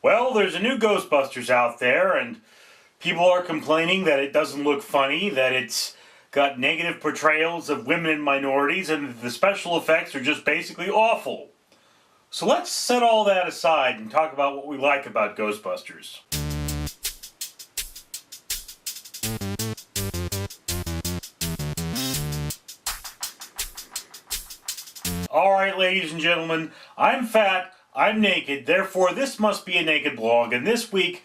Well, there's a new Ghostbusters out there, and people are complaining that it doesn't look funny, that it's got negative portrayals of women and minorities, and the special effects are just basically awful. So let's set all that aside and talk about what we like about Ghostbusters. Alright, ladies and gentlemen, I'm fat, I'm naked, therefore this must be a naked blog, and this week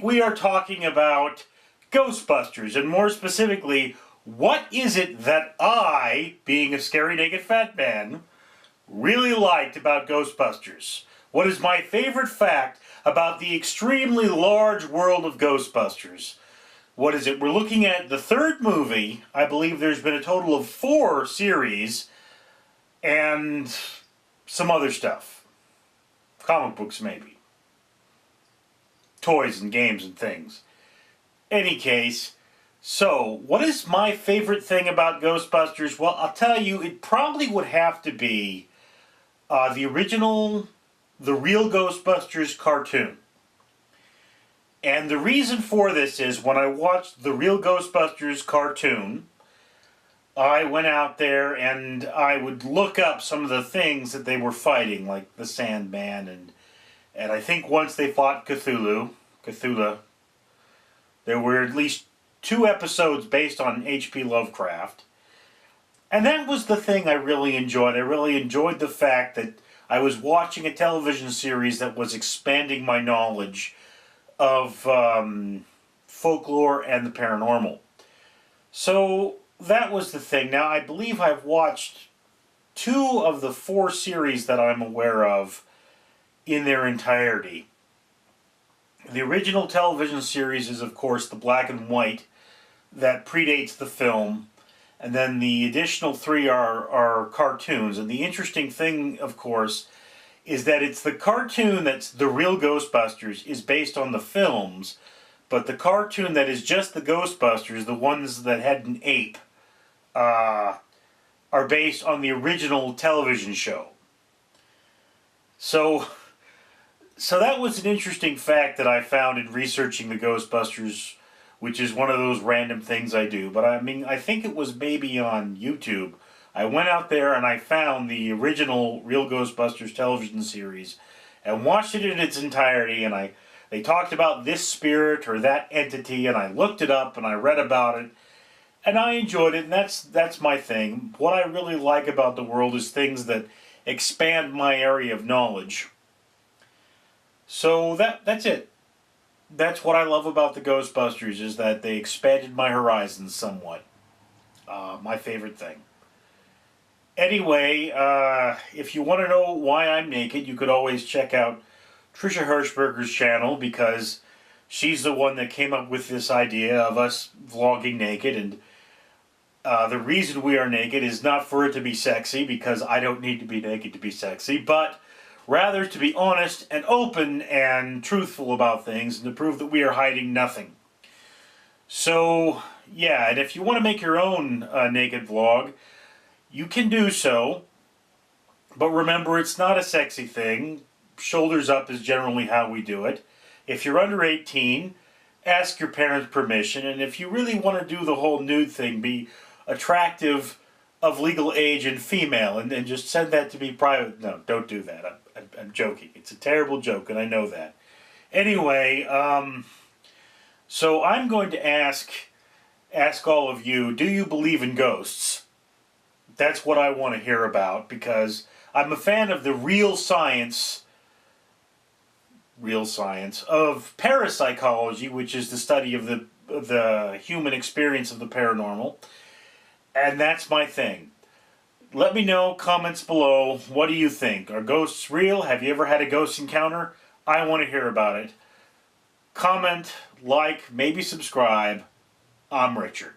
we are talking about Ghostbusters, and more specifically, what is it that I, being a scary naked fat man, really liked about Ghostbusters? What is my favorite fact about the extremely large world of Ghostbusters? What is it? We're looking at the third movie. I believe there's been a total of 4 series, and some other stuff. Comic books, maybe. Toys and games and things. Any case, so what is my favorite thing about Ghostbusters? Well, I'll tell you, it probably would have to be the original, the real Ghostbusters cartoon. And the reason for this is when I watched the real Ghostbusters cartoon, I went out there and I would look up some of the things that they were fighting, like the Sandman, and I think once they fought Cthulhu. There were at least 2 episodes based on H.P. Lovecraft. And that was the thing I really enjoyed. I really enjoyed the fact that I was watching a television series that was expanding my knowledge of folklore and the paranormal. So that was the thing. Now, I believe I've watched 2 of the 4 series that I'm aware of in their entirety. The original television series is, of course, the black and white that predates the film. And then the additional 3 are cartoons. And the interesting thing, of course, is that it's the cartoon that's the real Ghostbusters is based on the films. But the cartoon that is just the Ghostbusters, the ones that had an ape, are based on the original television show. So that was an interesting fact that I found in researching the Ghostbusters, which is one of those random things I do. But I mean, I think it was maybe on YouTube. I went out there and I found the original Real Ghostbusters television series and watched it in its entirety, and they talked about this spirit or that entity, and I looked it up and I read about it. And I enjoyed it, and that's my thing. What I really like about the world is things that expand my area of knowledge. So that's it. That's what I love about the Ghostbusters, is that they expanded my horizons somewhat. My favorite thing. Anyway, if you want to know why I'm naked, you could always check out Trisha Hirschberger's channel, because she's the one that came up with this idea of us vlogging naked, and the reason we are naked is not for it to be sexy, because I don't need to be naked to be sexy, but rather to be honest and open and truthful about things and to prove that we are hiding nothing. So, yeah, and if you want to make your own naked vlog, you can do so, but remember, it's not a sexy thing. Shoulders up is generally how we do it. If you're under 18, ask your parents' permission, and if you really want to do the whole nude thing, be attractive, of legal age, and female, and then just send that to me private. No, don't do that. I'm joking. It's a terrible joke, and I know that. Anyway, so I'm going to ask all of you, do you believe in ghosts? That's what I want to hear about, because I'm a fan of the real science of parapsychology, which is the study of the human experience of the paranormal. And that's my thing. Let me know, comments below, what do you think? Are ghosts real? Have you ever had a ghost encounter? I want to hear about it. Comment, like, maybe subscribe. I'm Richard.